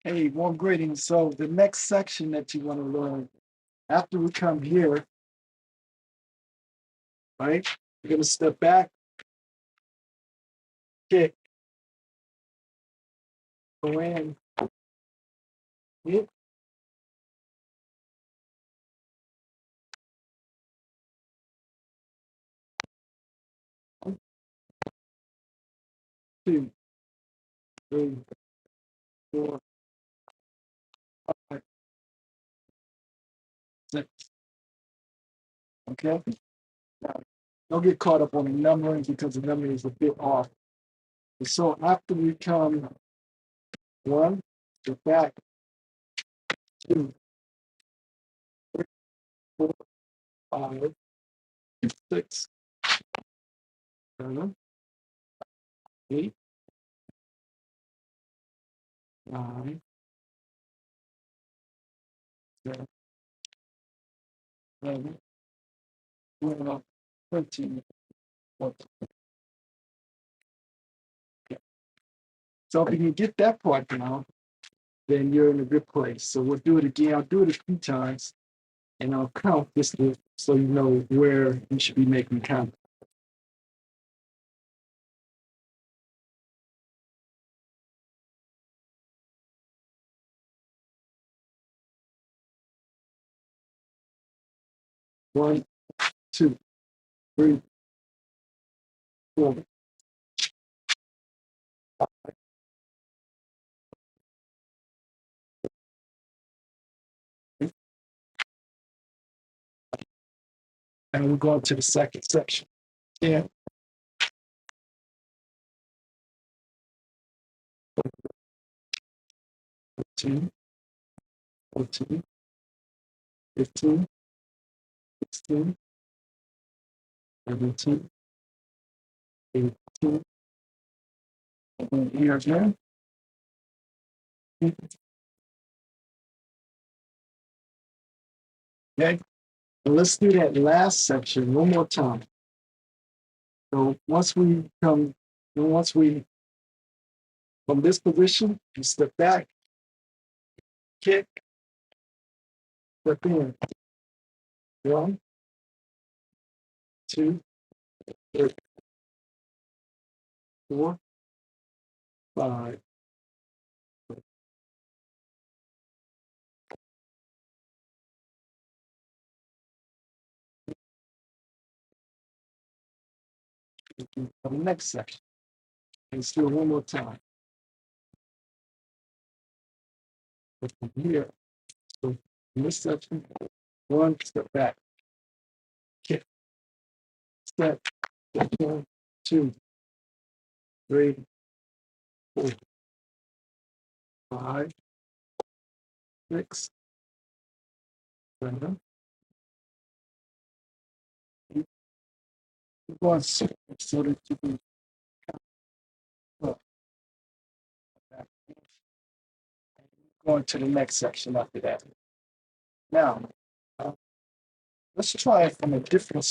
Hey, warm greetings. So the next section that you want to learn after we come here, right? You're gonna step back, kick, go in, hit, 2, 3, 4, 5, 6. Okay. Now, don't get caught up on the numbering because the numbering is a bit off. And so after we come 1, step back, 2, 3, 4, 5, 6, 7, 8, 9, 10, 11, 12, 13, 14. So if you can get that part down, then you're in a good place. So we'll do it again. I'll do it a few times and I'll count this so you know where you should be making count. One, two, three, 4. And we're going to the second section. 10, 13, 14, 15, 16, 17, 18, and here again. Okay, and let's do that last section one more time. So once we from this position, you step back, kick, step in. 1, 2, 3, 4, 5. For the next section. Let's do it one more time. From here, so in this section, 1, step back, kick, step, 1, 2, 3, 4, 5, 6, 7, 8. Go on so that you can go on to the next section after that. Now, let's try it from a different,